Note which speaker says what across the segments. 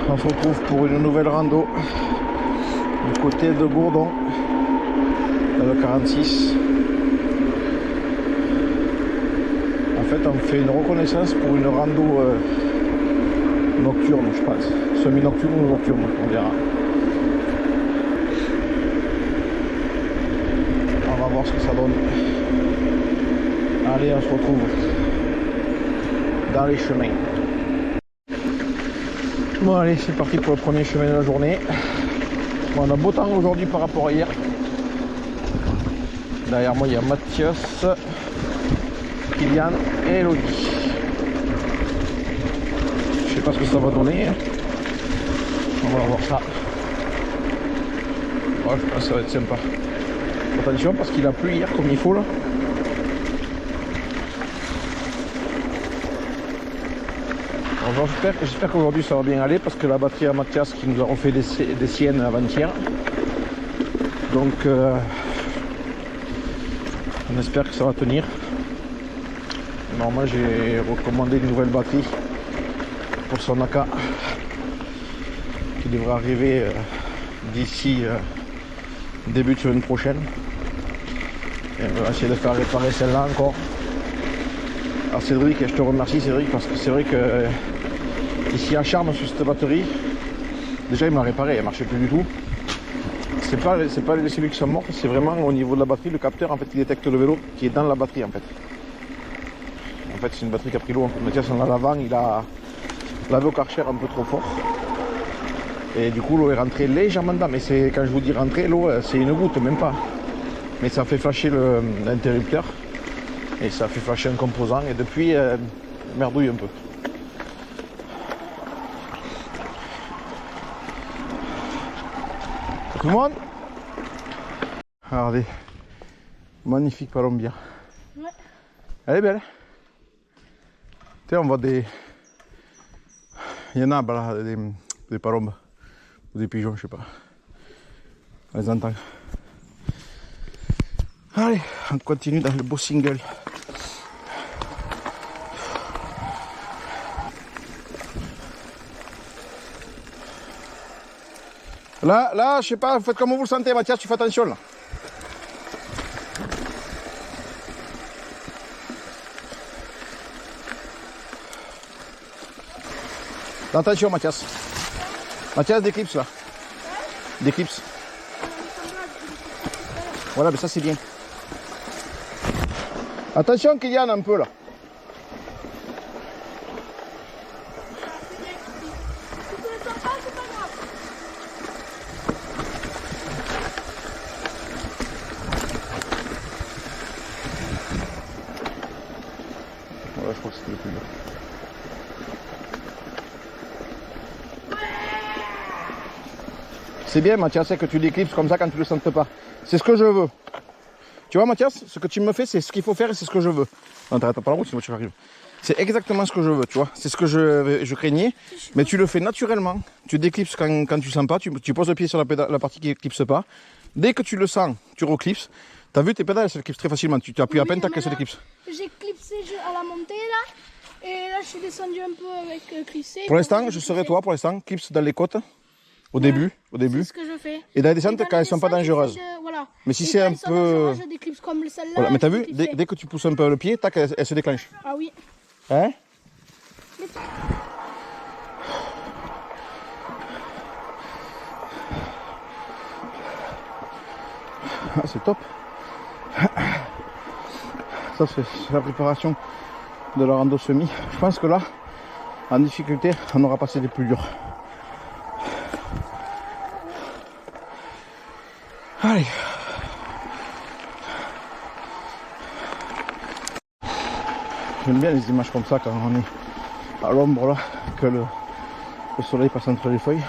Speaker 1: On se retrouve pour une nouvelle rando du côté de Gourdon, dans le 46. En fait, on fait une reconnaissance pour une rando nocturne, je pense. Semi-nocturne ou nocturne, on verra. On va voir ce que ça donne. Allez, on se retrouve dans les chemins. Bon, allez, c'est parti pour le premier chemin de la journée. Bon, on a beau temps aujourd'hui par rapport à hier. Derrière moi, il y a Mathias, Kylian et Elodie. Je sais pas ce que ça va donner. On va voir ça. Ouais, je pense que ça va être sympa. Attention parce qu'il a plu hier comme il faut là. J'espère qu'aujourd'hui ça va bien aller parce que la batterie à Mathias qui nous a refait des siennes avant-hier. Donc on espère que ça va tenir. Normalement j'ai recommandé une nouvelle batterie pour son AK qui devrait arriver d'ici début de semaine prochaine. Et on va essayer de faire réparer celle-là encore. Alors Cédric, je te remercie Cédric parce que c'est vrai que ici à Charmes sur cette batterie, déjà il m'a réparé, elle marchait plus du tout. C'est pas les cellules qui sont mortes, c'est vraiment au niveau de la batterie, le capteur en fait qui détecte le vélo qui est dans la batterie en fait. En fait c'est une batterie qui a pris l'eau, Mathias en l'avant il a lavé au Karcher un peu trop fort. Et du coup l'eau est rentrée légèrement dedans, mais c'est quand je vous dis rentrer, l'eau c'est une goutte, même pas. Mais ça fait flasher l'interrupteur et ça fait flasher un composant et depuis merdouille un peu. Tout le monde? Regardez, magnifique Palombia. Ouais. Elle est belle. Tu sais, on voit des... Il y en a là, des palombes ou des pigeons, je sais pas. On les entend. Allez, on continue dans le beau single. Là, je sais pas, faites comme vous le sentez, Mathias, tu fais attention là. Attention, Mathias. Mathias, des clips là. Des clips. Voilà, mais ça c'est bien. Attention qu'il y en a un peu là. Voilà, je crois que c'était le plus dur. C'est bien Mathias, c'est que tu l'éclipses comme ça quand tu le sentes pas. C'est ce que je veux. Tu vois Mathias, ce que tu me fais, c'est ce qu'il faut faire et c'est ce que je veux. Non, t'arrêtes pas la route sinon tu arrives. C'est exactement ce que je veux, tu vois. C'est ce que je craignais. Mais tu le fais naturellement. Tu déclipses quand tu sens pas. Tu poses le pied sur la partie qui éclipse pas. Dès que tu le sens, tu reclipses. T'as vu tes pédales, elles s'éclipsent très facilement. Tu appuies à peine, t'as qu'elles se déclipsent.
Speaker 2: J'ai clipsé à la montée là. Et là je suis descendu un peu avec clipsé.
Speaker 1: Pour l'instant, je serai toi pour l'instant. Clipse dans les côtes. Au début.
Speaker 2: C'est ce que je fais.
Speaker 1: Et dans les descentes quand elles sont pas dangereuses.
Speaker 2: Voilà.
Speaker 1: Mais si c'est un peu...
Speaker 2: Je déclipse comme celle-là.
Speaker 1: Voilà. Mais t'as vu, dès que tu pousses un peu le pied, tac, elle se déclenche.
Speaker 2: Ah oui.
Speaker 1: Hein? Ah, c'est top. Ça c'est la préparation de la rando semi. Je pense que là, en difficulté, on aura passé les plus durs. Allez. J'aime bien les images comme ça quand on est à l'ombre là, que le soleil passe entre les feuilles.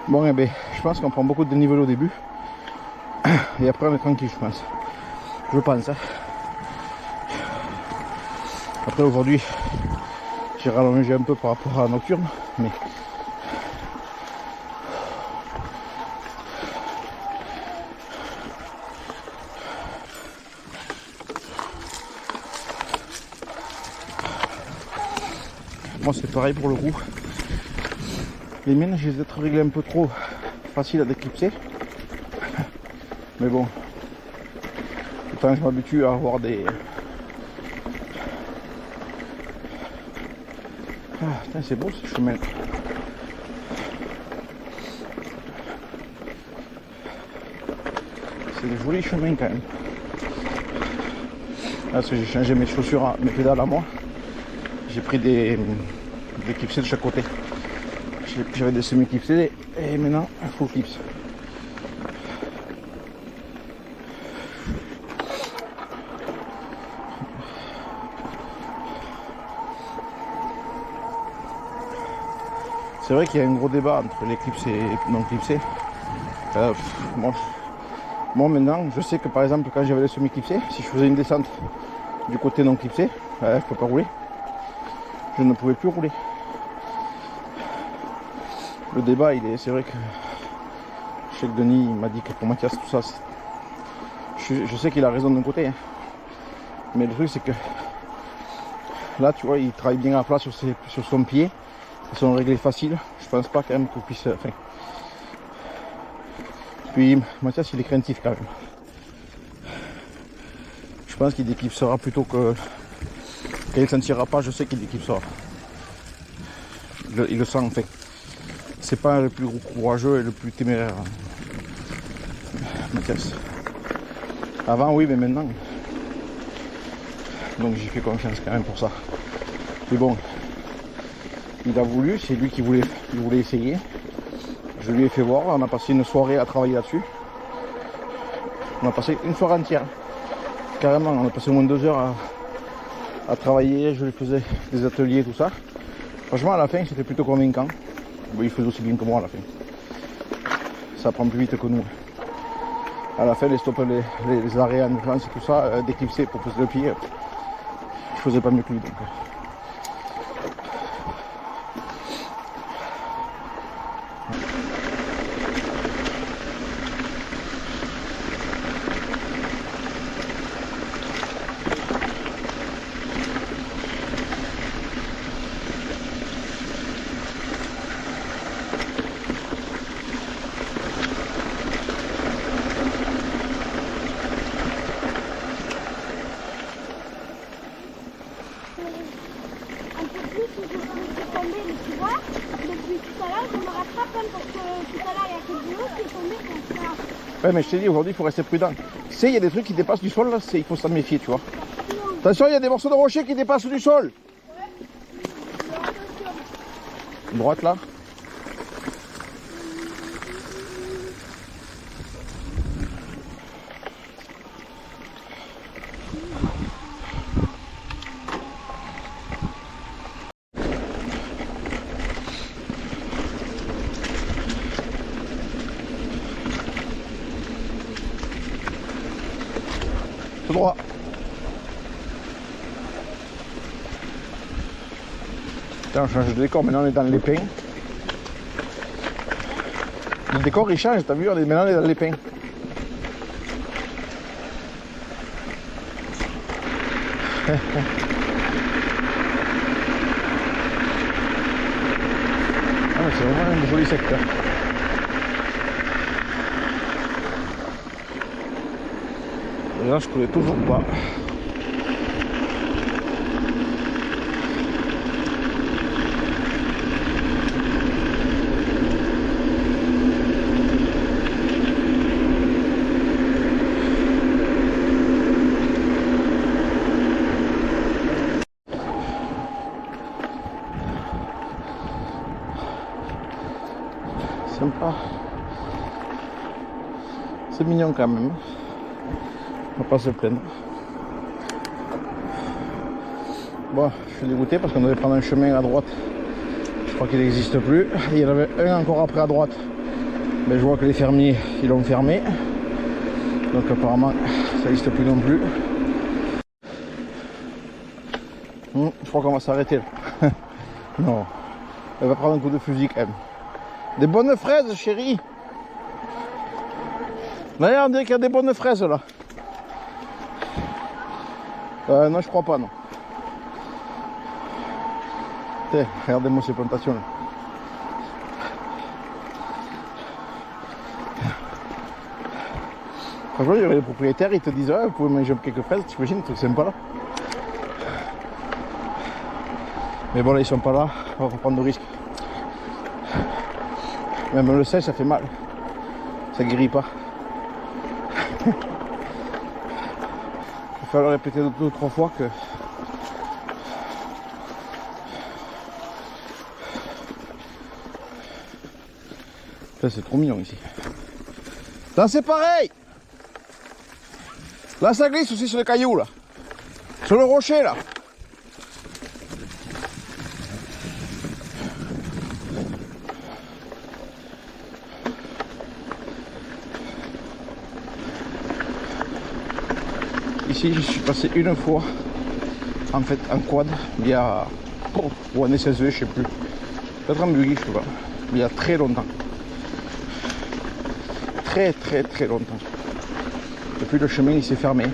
Speaker 1: Bon eh ben, je pense qu'on prend beaucoup de dénivelé au début. Et après on est tranquille je pense. Je pense. Hein. Après aujourd'hui, j'ai rallongé un peu par rapport à la nocturne, mais Moi c'est pareil pour le coup. Les miennes, je les ai peut-être réglées un peu trop facile à déclipser. Mais bon, le temps que je m'habitue à avoir des... Ah putain, c'est beau ce chemin. C'est des jolis chemins quand même. Là, parce que j'ai changé mes chaussures, mes pédales à moi. J'ai pris des clipsés de chaque côté. J'avais des semi-clipsés et maintenant un full clips. C'est vrai qu'il y a un gros débat entre les clipsés et non clipsés. Moi maintenant, je sais que par exemple quand j'avais les semi-clipsés, si je faisais une descente du côté non clipsé, je ne peux pas rouler. Je ne pouvais plus rouler. Le débat, c'est vrai que je sais que Denis m'a dit que pour Mathias tout ça, je sais qu'il a raison d'un côté, hein. Mais le truc c'est que là tu vois, il travaille bien à plat sur son pied, ils sont réglés faciles. Je pense pas quand même qu'on puisse. Enfin. Puis Mathias il est craintif quand même. Je pense qu'il déclipsera plutôt que. Quand il ne sentira pas, je sais qu'il déclipsera. Il le sent en fait. C'est pas le plus courageux et le plus téméraire. Mathias. Avant oui, mais maintenant. Donc j'y fais confiance quand même pour ça. Mais bon, il a voulu, c'est lui qui voulait essayer. Je lui ai fait voir, on a passé une soirée à travailler là-dessus. On a passé une soirée entière. Carrément, on a passé au moins 2 heures à travailler, je lui faisais des ateliers, tout ça. Franchement, à la fin, c'était plutôt convaincant. Bon, il faisait aussi bien que moi à la fin. Ça prend plus vite que nous. À la fin, les stops, les arrêts en urgence et tout ça, déclipsé pour poser le pied, je faisais pas mieux que lui. Donc. Ouais, mais je t'ai dit, aujourd'hui, il faut rester prudent. Tu sais, il y a des trucs qui dépassent du sol, là, il faut s'en méfier, tu vois. Attention, il y a des morceaux de rocher qui dépassent du sol. Droite, là. Tout droit. Putain, on change de décor, maintenant on est dans les pins. Le décor il change, t'as vu, maintenant on est dans les pins. Ah, c'est vraiment un joli secteur. Et là je connais toujours pas. Sympa. C'est mignon quand même. On va pas se plaindre. Bon, je suis dégoûté parce qu'on devait prendre un chemin à droite. Je crois qu'il n'existe plus. Il y en avait un encore après à droite. Mais je vois que les fermiers, ils l'ont fermé. Donc apparemment, ça n'existe plus non plus. Je crois qu'on va s'arrêter là. Non. Elle va prendre un coup de fusil quand même. Des bonnes fraises, chérie. Là, on dirait qu'il y a des bonnes fraises là. Non, je crois pas, non. Tiens, regardez-moi ces plantations là. Franchement, il y aurait les propriétaires, ils te disent ah, vous pouvez manger quelques fraises, t'imagines, c'est sympa là. Mais bon là ils sont pas là, on va pas prendre de risques. Même le sel ça fait mal. Ça guérit pas. Il va falloir répéter 2 ou 3 fois que. C'est trop mignon ici. Là c'est pareil. Là ça glisse aussi sur les cailloux là. Sur le rocher là. Ici je suis passé une fois en fait en quad il y a ou en SSV je sais plus. Peut-être en buggy je sais pas. Il y a très longtemps. Très longtemps. Depuis le chemin il s'est fermé.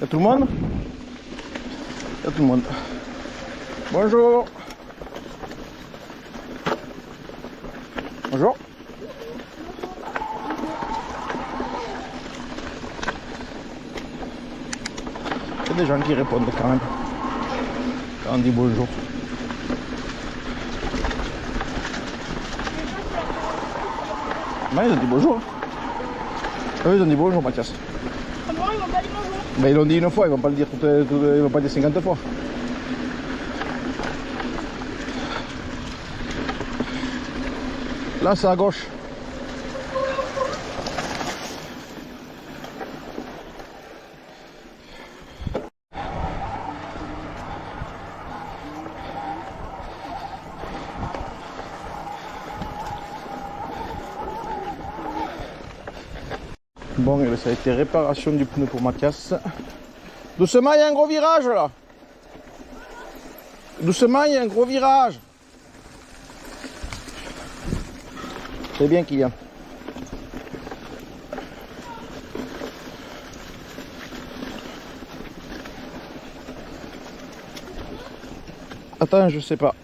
Speaker 1: Y'a tout le monde? Y'a tout le monde. Bonjour. Bonjour. Il y a des gens qui répondent quand même. Quand on dit bonjour. Ben, ils ont dit bonjour. Ah oui, ils ont dit bonjour, Mathias.
Speaker 2: Ah bon, ils m'ont pas dit bonjour.
Speaker 1: Ben, ils l'ont dit une fois, ils vont pas le dire ils vont pas le dire 50 fois. Là, c'est à gauche. Bon, et ça a été réparation du pneu pour Mathias. Doucement, il y a un gros virage là. Doucement, il y a un gros virage. C'est bien qu'il y a. Attends, je sais pas.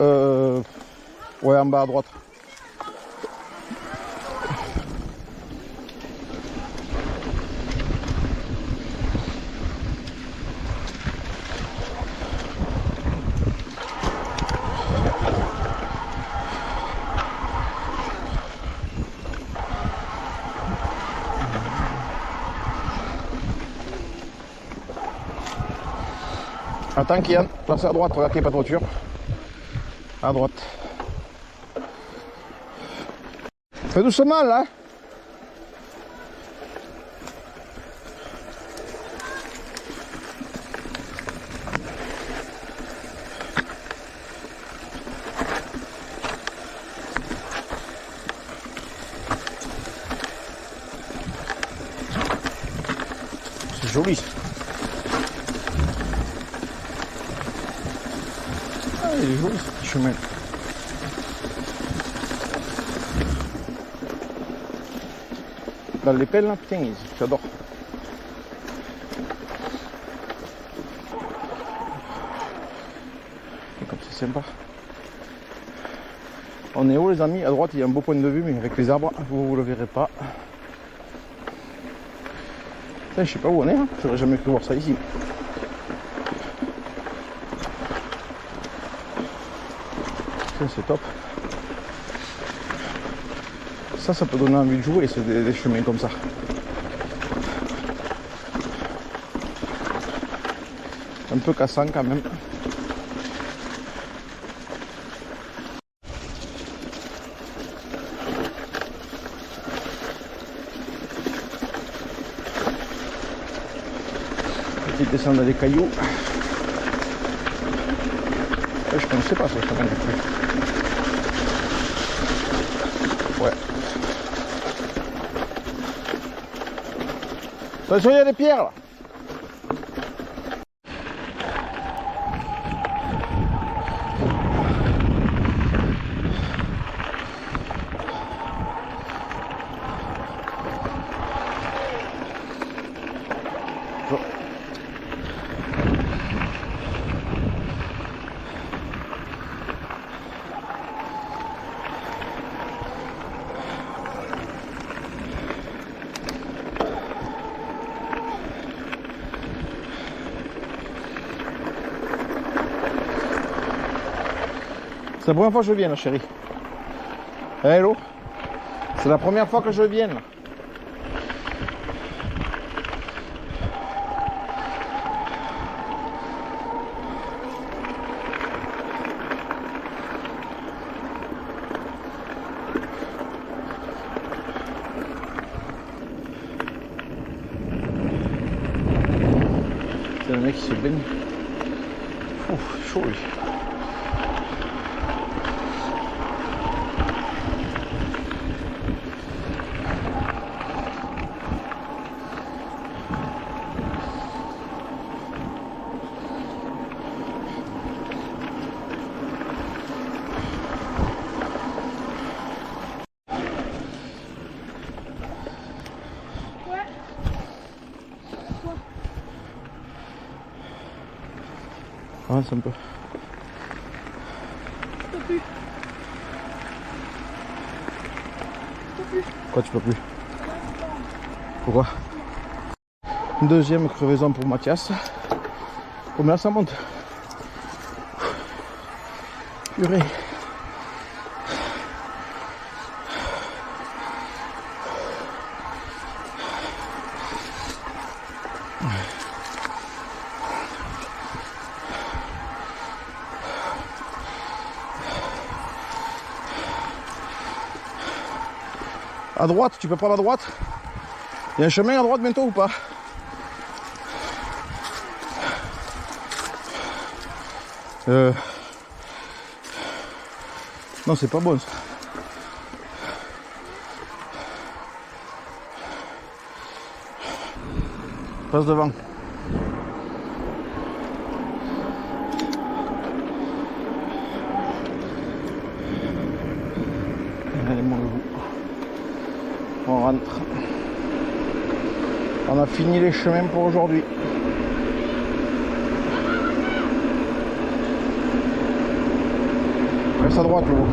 Speaker 1: Ouais, en bas à droite. Attends Kian, là c'est à droite, regarde qu'il n'y a pas de voiture. À droite. Fais doucement là. C'est joli. Il est joli ce petit chemin. Dans les pelles là, putain, j'adore. Et comme c'est sympa. On est haut les amis, à droite il y a un beau point de vue mais avec les arbres, vous le verrez pas. Putain, je sais pas où on est, hein. J'aurais jamais pu voir ça ici. C'est top. Ça peut donner envie de jouer, c'est des chemins comme ça. Un peu cassant quand même. Petite descente dans les cailloux. Je connaissais pas ce chemin du coup. Ouais. Attention, il y a des pierres là. C'est la première fois que je viens là, chérie. Hello. C'est la première fois que je viens là. C'est le mec qui se baigne. Ouf, chaud lui. Avance un peu.
Speaker 2: Je peux plus.
Speaker 1: Quoi, tu peux plus? Pourquoi? Deuxième crevaison pour Mathias. Combien ça monte? Purée. À droite, tu peux prendre à droite? Il y a un chemin à droite bientôt ou pas? Non, c'est pas bon ça. Passe devant. Allez, mon loup. On rentre. On a fini les chemins pour aujourd'hui. Reste à droite, Loulou.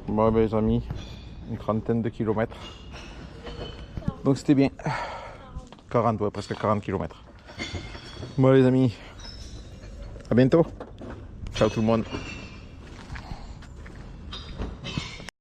Speaker 1: Bon ben les amis, une trentaine de kilomètres. Donc c'était bien. 40, ouais, presque 40 kilomètres. Bon les amis, à bientôt. Ciao tout le monde.